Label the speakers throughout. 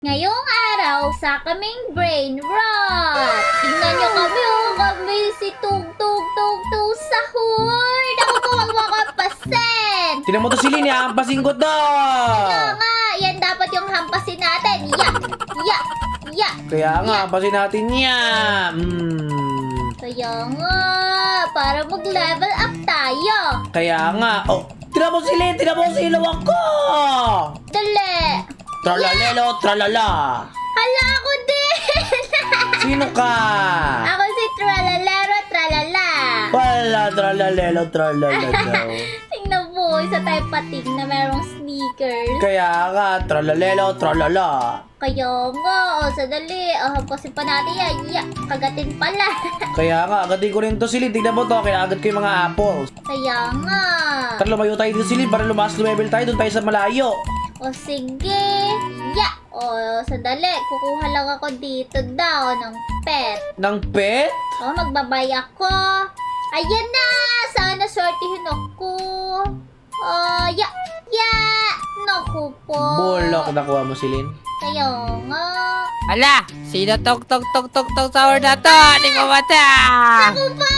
Speaker 1: Ngayong araw sa kaming brain rot. Tingnan nyo kami si Tug Tug Tug Tug Sahur. Naku po, wag mo kapasin.
Speaker 2: Tinan mo to si Lin, hampasin ko to.
Speaker 1: Kaya nga, yan dapat yung hampasin natin. Ya.
Speaker 2: Kaya nga, hampasin natin yan.
Speaker 1: Kaya nga, para mag-level up tayo.
Speaker 2: Kaya nga, oh, tinan mo si Lin, tinan mo si ilawang ko.
Speaker 1: Dali.
Speaker 2: Tralalelo, tralala.
Speaker 1: Hala, ako din.
Speaker 2: Sino ka?
Speaker 1: Ako si Tralalero Tralala.
Speaker 2: Wala, tralalelo, tralala daw.
Speaker 1: Tingnan mo, isa tayo pating na merong sneakers.
Speaker 2: Kaya nga, tralalelo, tralala.
Speaker 1: Kaya nga, sadali. Hampasin pa natin yan. Kagatin pala.
Speaker 2: Kaya nga, agatin ko rin to si Lin. Tignan mo to, kaya agad ko yung mga apples.
Speaker 1: Kaya nga.
Speaker 2: Tara, lumayo tayo dito si Lin para lumakas-level tayo. Doon tayo sa malayo.
Speaker 1: O sige. Sadali. Kukuha lang ako dito daw ng pet.
Speaker 2: Ng pet?
Speaker 1: Magbabay ako. Ayan na! Sana sortihin ako. Naku po.
Speaker 2: Bulok, nakuha mo si Lin.
Speaker 1: Kaya nga.
Speaker 3: Ala, sino tog sahur na to? Di ko mata.
Speaker 1: Ako pa!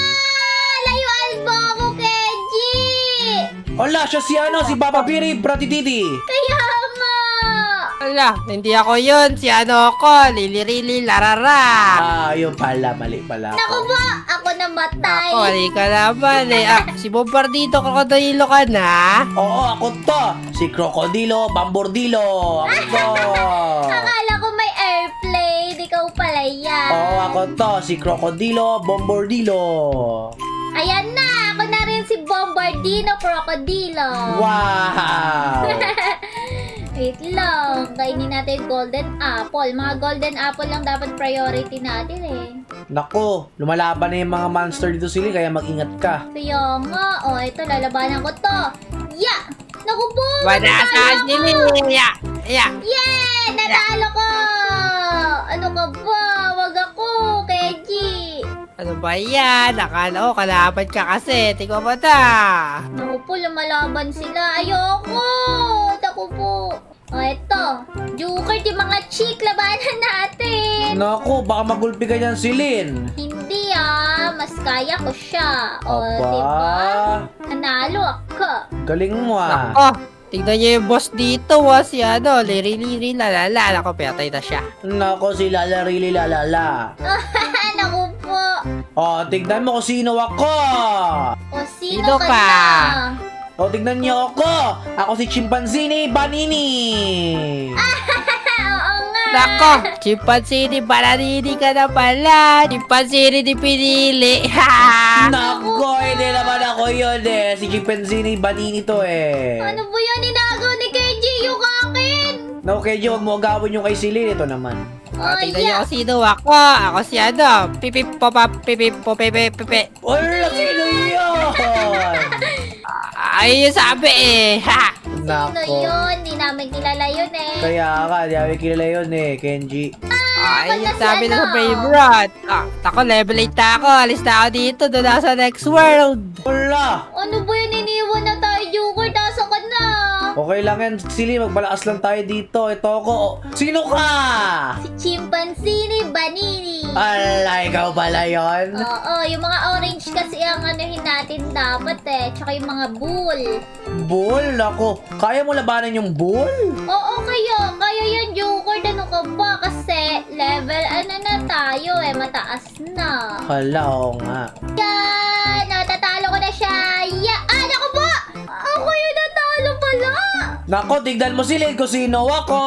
Speaker 1: Layuan mo ako, Kenji!
Speaker 2: Wala, siya si ano, si Papa Piri, Pratititi.
Speaker 1: Kaya nga!
Speaker 3: Ala, hindi ako yun. Si ano ako, lilirili larara.
Speaker 2: Yun pala, mali pala
Speaker 1: Naku
Speaker 2: ako.
Speaker 1: po! Ako namatay!
Speaker 3: Ako, hindi ka naman eh. Si Bombardito, krokodilo ka na.
Speaker 2: Oo, ako to. Si Krokodilo, Bambordilo. Ako to.
Speaker 1: Akala ko may airplane. Ikaw pala yan.
Speaker 2: Oo, ako to. Si Krokodilo, Bombordilo.
Speaker 1: Ayan na! Ako na rin si Bombardino Crocodilo.
Speaker 2: Wow!
Speaker 1: Wait lang. Kainin natin golden apple. Mga golden apple lang dapat priority natin eh.
Speaker 2: Naku, lumalaban na yung mga monster dito sila, kaya mag-ingat ka.
Speaker 1: Kaya nga. Ito, lalabanan ko to. Naku po!
Speaker 3: Wala sa sili. Ya.
Speaker 1: Yeah! Natalo ko! Ano ka ba? Wag ako, Kenji!
Speaker 3: Ano ba yan? Akala ko, kalaban ka kasi. Di ko mata.
Speaker 1: Naku po, lumalaban sila. Ayoko! Naku po. Eto. Joker, yung mga chick, labanan natin!
Speaker 2: Naku, baka magulpi ka niyan si Lin.
Speaker 1: Hindi mas kaya ko siya.
Speaker 2: Aba.
Speaker 1: Diba? Nanalo ako.
Speaker 2: Galing mo
Speaker 3: Oh, tignan niyo yung boss dito. Si ano, lirili lalala. Ako, patay na siya.
Speaker 2: Naku, si Lalarili Lalala.
Speaker 1: Naku po.
Speaker 2: Tignan mo kung sino ako.
Speaker 1: Sino
Speaker 3: Sino
Speaker 1: ka
Speaker 3: ka?
Speaker 1: na?
Speaker 2: Tignan niyo ako. Ako si Chimpanzini Banini.
Speaker 1: Oo nga.
Speaker 3: Nako, chimpanzini, bananini ka na pala. Chimpanzini di pinili.
Speaker 2: Naku, hindi naman ako yun eh. Si Chimpanzini Banini to eh.
Speaker 1: Ano ba yan? Inagaw ni Kenji yung akin.
Speaker 2: Naku, kaya huwag mo agawin yung kay Silin. Ito naman.
Speaker 3: Tignan niyo kung sino ako. Ako si ano, pipip popap, pipip popepe.
Speaker 2: Wala, sino yun?
Speaker 3: Ay, yung sabi eh. Ha!
Speaker 1: Sino
Speaker 2: Nako.
Speaker 1: yun? Di namin kilala yun eh.
Speaker 2: Kaya ka, di ako kilala yun eh, Kenji.
Speaker 3: Ay, yung
Speaker 1: kasi
Speaker 3: sabi na sa
Speaker 1: ano?
Speaker 3: favorite. Ako, level 8 na ako. Alis na ako dito. Doon ako sa next world.
Speaker 2: Wala.
Speaker 1: Ano ba yun? Iniwan na tayo, Joker. Tasa ka na.
Speaker 2: Okay lang yan, Silly, magbalakas lang tayo dito. Ito ako. Sino ka?
Speaker 1: Si Chimpanzini Banini.
Speaker 2: Ala, ikaw pala yun?
Speaker 1: Oo, yung mga orange kasi ang anuhin natin dapat eh. Tsaka yung mga bull.
Speaker 2: Bull? Ako, kaya mo labanan yung bull?
Speaker 1: Oo, kaya yan, Joker. Ano ka ba? Kasi level na tayo eh. Mataas na.
Speaker 2: Hala, oo nga.
Speaker 1: Yan! Natatalo ko na siya! Naku po! Ako yung natalo pala!
Speaker 2: Nako, tignan mo Silly kung sino ako.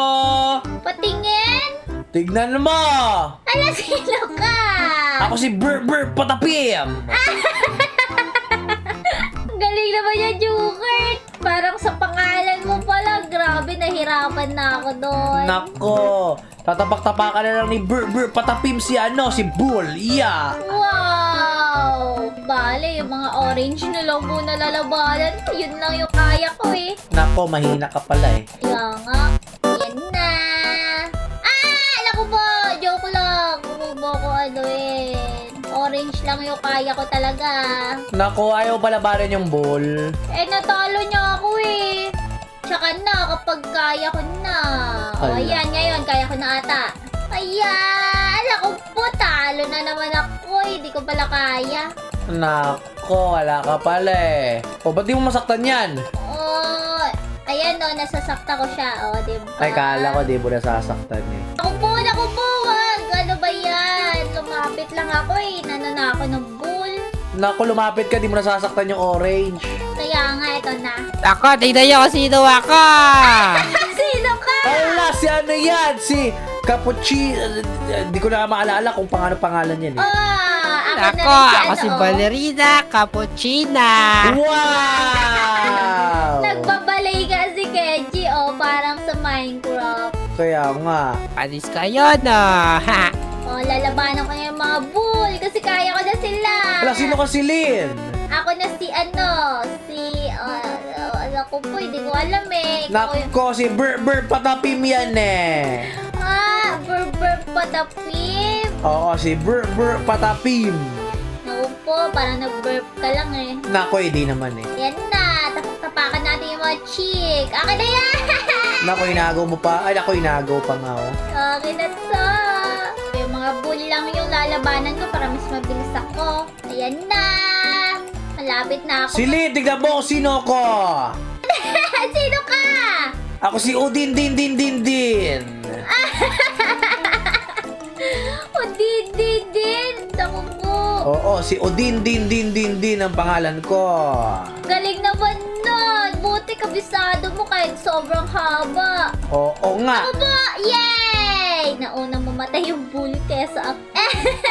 Speaker 1: Patingin!
Speaker 2: Tignan mo.
Speaker 1: Ala, sino ka?
Speaker 2: Ako si Brr Patapim.
Speaker 1: Galing naman yan, Joker! Parang sa pangalan mo pala, grabe, nahirapan na ako doon.
Speaker 2: Nako, tatapak-tapakan na lang ni Brr Patapim si Bull. Yeah.
Speaker 1: Wow! Bale, yung mga orange na lang po nalalabanan. Yun lang yung kaya ko eh.
Speaker 2: Nako, mahina ka pala eh.
Speaker 1: Kaya nga. Yan na. Naku po! Joke lang. Huwag mo ko Orange lang yung kaya ko talaga.
Speaker 2: Nako, ayaw palabanan yung bull.
Speaker 1: Natalo niya ako eh. Tsaka na, kapag kaya ko na. O,
Speaker 2: Ala.
Speaker 1: ayan, ngayon, kaya ko na ata. Ayan! Ako po, talo na naman ako. Hindi ko pala kaya.
Speaker 2: Nako, wala ka pala eh. O, ba't di mo masaktan yan?
Speaker 1: Oh, ayan o, nasasakta ko siya. O, diba?
Speaker 2: Ay, kala ko di mo nasasaktan eh.
Speaker 1: Ako po, wag. Ano ba yan? Lumapit lang ako eh. Nanana ako ng bull.
Speaker 2: Nako, lumapit ka, di mo nasasaktan yung orange.
Speaker 1: Kaya nga, ito na.
Speaker 3: Ako, tignan niyo kung sino ako!
Speaker 1: Sino ka?
Speaker 2: Ala, si ano yan? Si Cappuccino. Di ko na maalala kung pangalan yan eh.
Speaker 1: Ako na
Speaker 3: Ako,
Speaker 1: rin
Speaker 3: ako si
Speaker 1: ano,
Speaker 3: Ballerina Cappuccina!
Speaker 2: Wow!
Speaker 1: Nagbabalay ka si Kenji, parang sa Minecraft.
Speaker 2: Kaya nga.
Speaker 3: Panis kayo, no? Ha!
Speaker 1: Lalabanan ko na yung mga bull kasi kaya ko na sila.
Speaker 2: Ala, sino ka si Lin?
Speaker 1: Ako na si ako po, hindi ko alam eh. Ikaw yung-
Speaker 2: Nako, si Bur Patapim yan eh.
Speaker 1: Burr patapim.
Speaker 2: Oo, si Bur Patapim.
Speaker 1: Naku po, parang nag-burp ka lang eh.
Speaker 2: Nako, hindi naman eh.
Speaker 1: Yan na, tapak-tapakan natin yung mga chick. Akin na yan!
Speaker 2: Nako, inagaw mo pa. Ay, nako, inagaw pa nga oh.
Speaker 1: Akin na to. Yung mga bull lang yung lalabanan ko para mas mabilis ako. Ayan na. Malapit na ako.
Speaker 2: Si Lin, tignan mo kung sino ko.
Speaker 1: Sino ka?
Speaker 2: Ako si Udin Din.
Speaker 1: O, din. Ako po.
Speaker 2: Oo, si Udin Din ang pangalan ko.
Speaker 1: Galing naman nun. Buti kabisado mo kahit sobrang haba.
Speaker 2: Oo nga.
Speaker 1: Ako po! Yay! Nauna mamatay yung bull kesa ako.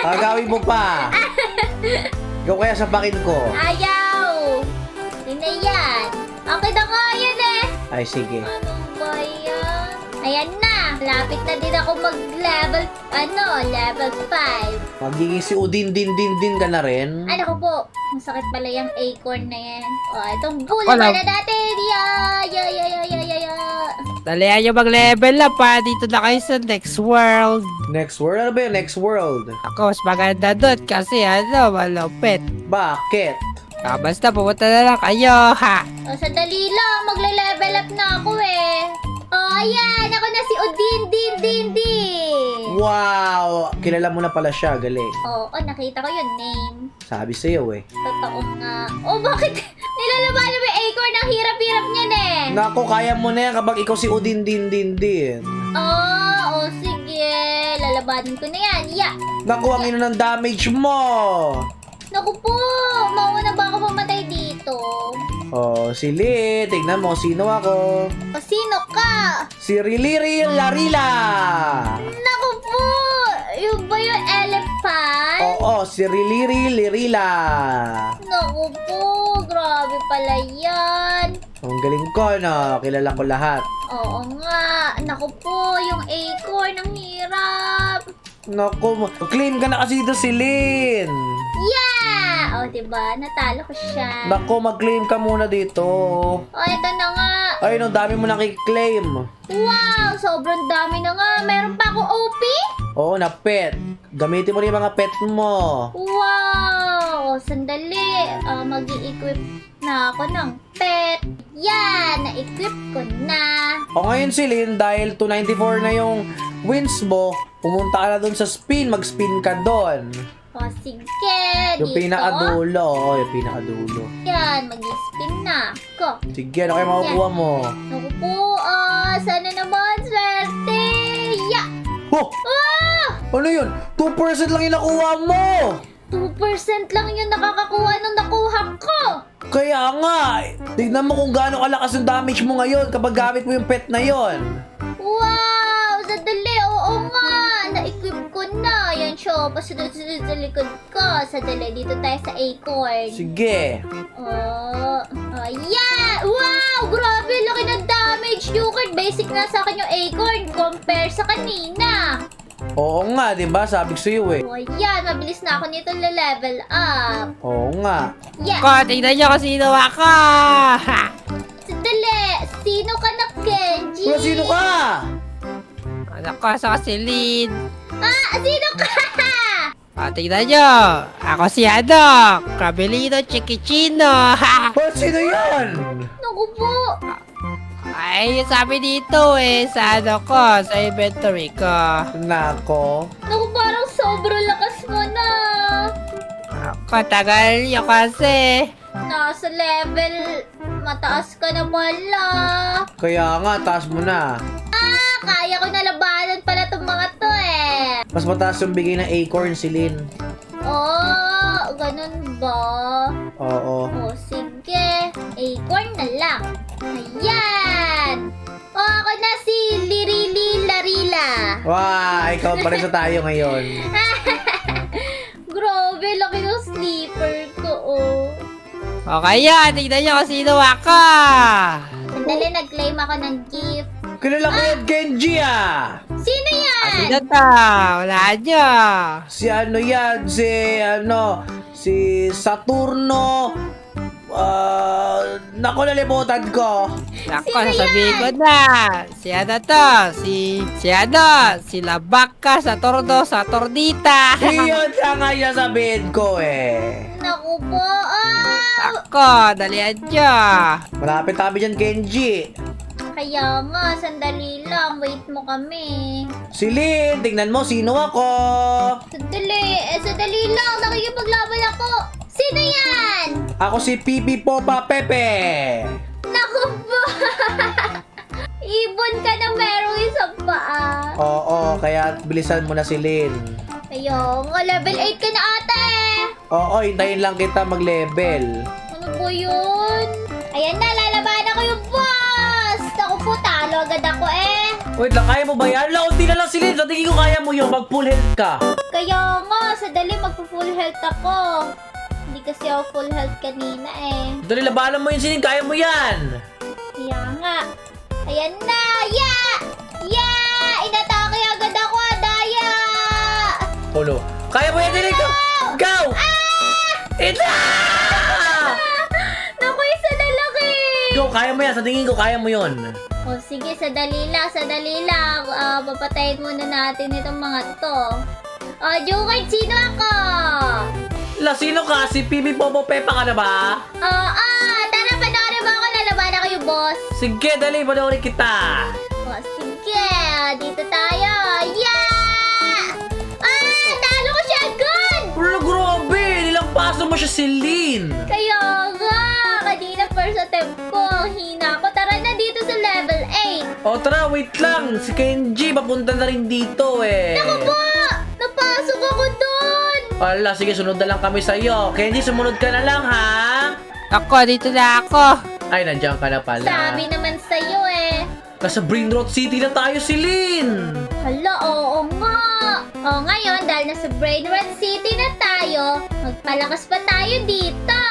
Speaker 2: Agawin mo pa. Ikaw kaya sa pakin ko.
Speaker 1: Ayaw! Yun na yan. Okay na nga yan eh.
Speaker 2: Ay, sige.
Speaker 1: Ano ba yan? Ayan na. Lapit na din ako mag-level, level 5.
Speaker 2: Magiging si Udin Din ka na rin.
Speaker 1: Ano ko po? Masakit pala yung acorn na yan. Itong bull
Speaker 3: Wala.
Speaker 1: na natin. Ya.
Speaker 3: Dalihan nyo mag-level up pa. Dito na kayo sa next world.
Speaker 2: Next world? Ano ba yung next world?
Speaker 3: Ako, mas maganda doon kasi malupit.
Speaker 2: Bakit?
Speaker 3: Basta pumunta na lang kayo, ha?
Speaker 1: Sandali lang. Magle-level up na ako eh. Ayan. Ako na si Udin.
Speaker 2: Wow! Kilala mo na pala siya, galing.
Speaker 1: Nakita ko yung name.
Speaker 2: Sabi sa'yo eh.
Speaker 1: Totoo nga. Bakit? Nilalabanan mo yung acorn? Ang hirap-hirap niyan eh.
Speaker 2: Nako, kaya mo na yan kapag ikaw si Udin Din.
Speaker 1: Sige. Lalabanan ko na yan.
Speaker 2: Naku, ang ino ng damage mo!
Speaker 1: Naku po. Mauna ba ako pumatay dito?
Speaker 2: Oh, si Lee, tignan mo, sino ako?
Speaker 1: Sino ka?
Speaker 2: Si Riliri Larila!
Speaker 1: Naku po. Yung ba yung elephant?
Speaker 2: Oo, si Riliri Lirila!
Speaker 1: Naku po. Grabe pala yan.
Speaker 2: Ang galing ko, no? Kilala ko lahat.
Speaker 1: Oo nga. Naku po. Yung acorn. Ang hirap.
Speaker 2: Naku, claim ka na kasi dito si Lin!
Speaker 1: Diba? Natalo ko siya.
Speaker 2: Naku, mag-claim ka muna dito.
Speaker 1: Ito na nga.
Speaker 2: Ayun, ang dami mo nakik-claim.
Speaker 1: Wow! Sobrang dami na nga. Meron pa ako OP?
Speaker 2: Oo, na pet. Gamitin mo rin yung mga pet mo.
Speaker 1: Wow! Sandali. Mag-i-equip na ako ng pet. Yan! Na-equip ko na.
Speaker 2: O ngayon si Lin, dahil 294 na yung wins mo, pumunta ka na dun sa spin, mag-spin ka dun.
Speaker 1: Sige.
Speaker 2: Yung
Speaker 1: Dito.
Speaker 2: pinakadulo, oo, yung pinakadulo.
Speaker 1: Yan. Mag-spin na ako.
Speaker 2: Sige, ano kayo makukuha mo?
Speaker 1: Naku po. Sana naman. Swerte.
Speaker 2: Oh! Ano yun? 2% lang yung nakuha mo!
Speaker 1: 2% lang yung nakakakuha nung nakuha ko.
Speaker 2: Kaya nga, tignan mo kung gaano kalakas yung damage mo ngayon kapag gamit mo yung pet na yon.
Speaker 1: Wow! Sadali, oo nga! Na-equip ko na! Yan siya, pasunod-sunod sa likod ko. Sadali, dito tayo sa acorn.
Speaker 2: Sige.
Speaker 1: Yeah! Wow! Grabe, laki ng damage, Yukard. Basic na sa akin yung acorn compare sa kanina.
Speaker 2: Oo nga, di ba? Sabi ko sa'yo eh.
Speaker 1: Yan, mabilis na ako nito level up.
Speaker 2: Oo nga.
Speaker 1: Yeah!
Speaker 3: Ako, tignan nyo kung sino ako, ha?
Speaker 1: Sadali, sino ka na, Kenji?
Speaker 2: Wala, sino ka?
Speaker 3: Ako, sa Lin.
Speaker 1: Sino ka?
Speaker 3: Tignan nyo. Ako si Cabellino Chiquichino, ha?
Speaker 2: Wala, sino yan?
Speaker 1: Naku po.
Speaker 3: Ay, sabi dito sa ano ko, sa inventory ko.
Speaker 2: Nako.
Speaker 1: Naku, parang sobrang lakas mo na.
Speaker 3: Ako, tagal nyo kasi.
Speaker 1: Nasa level mataas ka na pala.
Speaker 2: Kaya nga, taas mo na.
Speaker 1: Kaya ko nalabanan pala tong mga to
Speaker 2: Mas mataas yung bigay ng acorn si Lynn.
Speaker 1: Oh, ganun ba?
Speaker 2: Oo.
Speaker 1: Oh, sige. Acorn na lang. Ayan. Oh, ako na si Lirili Larila.
Speaker 2: Wah, ikaw pa rin sa tayo ngayon.
Speaker 1: Grabe, laki ng sleeper ko, oh.
Speaker 3: Okay yan, tignan nyo kung sino ako.
Speaker 1: Sandali, nag-claim ako ng gift.
Speaker 2: Kilala ko yan, Genji
Speaker 1: Sino yan?
Speaker 3: Sino to? Wala nyo.
Speaker 2: Si ano yan, si Saturno. Naku, nalimutan ko.
Speaker 3: Ako,
Speaker 1: Sino
Speaker 3: sasabihin
Speaker 1: yan?
Speaker 3: ko na. Si ano to? Si Labaka, sa Tordo, sa Tordita.
Speaker 2: Iyon siya nga sabihin ko
Speaker 1: Naku po,
Speaker 3: Ako, dalian nyo.
Speaker 2: Malapit tabi dyan, Genji.
Speaker 1: Kaya nga, sandali lang. Wait mo kami.
Speaker 2: Si Lynn, tingnan mo, sino ako?
Speaker 1: Sandali lang. Nakikipaglaban ako. Sino yan?
Speaker 2: Ako si Pipi Popa Pepe.
Speaker 1: Naku po. Ibon ka na merong isang paa.
Speaker 2: Oo, kaya bilisan mo na si Lynn.
Speaker 1: Kaya nga, level 8 ka na ata
Speaker 2: Oo, hintayin lang kita mag-level.
Speaker 1: Ano po yun? Ayan na, lalabanan ko yung boss! Naku po, talo agad ako
Speaker 2: Wait lang, kaya mo ba yan? Launti na lang si Lynn. Sa tingin ko kaya mo yun. Mag-full health ka.
Speaker 1: Kaya nga, sadali magpo-full health ako. Hindi kasi ako full health kanina
Speaker 2: Dali, labanan mo yun si Lynn. Kaya mo yan.
Speaker 1: Kaya nga. Ayan na! Yeah! Yeah! Inatake agad ako, Daya!
Speaker 2: Ulo. Kaya mo yan, Lynn. Go! Go! Ito!
Speaker 1: Naku, isa na laki!
Speaker 2: Go, kaya mo yan. Sa tingin ko, kaya mo yun.
Speaker 1: O sige, sadali lang, sadali lang. Papatayin muna natin itong mga to. Jukard, sino ako?
Speaker 2: La, sino ka? Si Pipi Popo Pepa ka na ba?
Speaker 1: Tara, panoorin mo ako, lalabanan ko yung boss.
Speaker 2: Sige, dali. Panoorin kita.
Speaker 1: O sige, dito tayo. Yeah! Talo ko siya agad!
Speaker 2: Wala, grabe. Nilampaso mo siya si Lynn.
Speaker 1: Kaya nga, kanina first attempt ko, ang hina ko. Tara na dito sa level 8.
Speaker 2: O tara, wait lang. Si Kenji, papunta na rin dito
Speaker 1: Naku po! Napasok ako doon!
Speaker 2: Ala, sige, sunod na lang kami sa'yo. Kenji, sumunod ka na lang, ha?
Speaker 3: Ako, dito na ako.
Speaker 2: Ay, nandiyan ka na pala.
Speaker 1: Sabi naman sa'yo
Speaker 2: Nasa Brainrot City na tayo si Lynn.
Speaker 1: Hala, oo nga. O ngayon, dahil nasa Brainrot City na tayo, magpalakas pa tayo dito.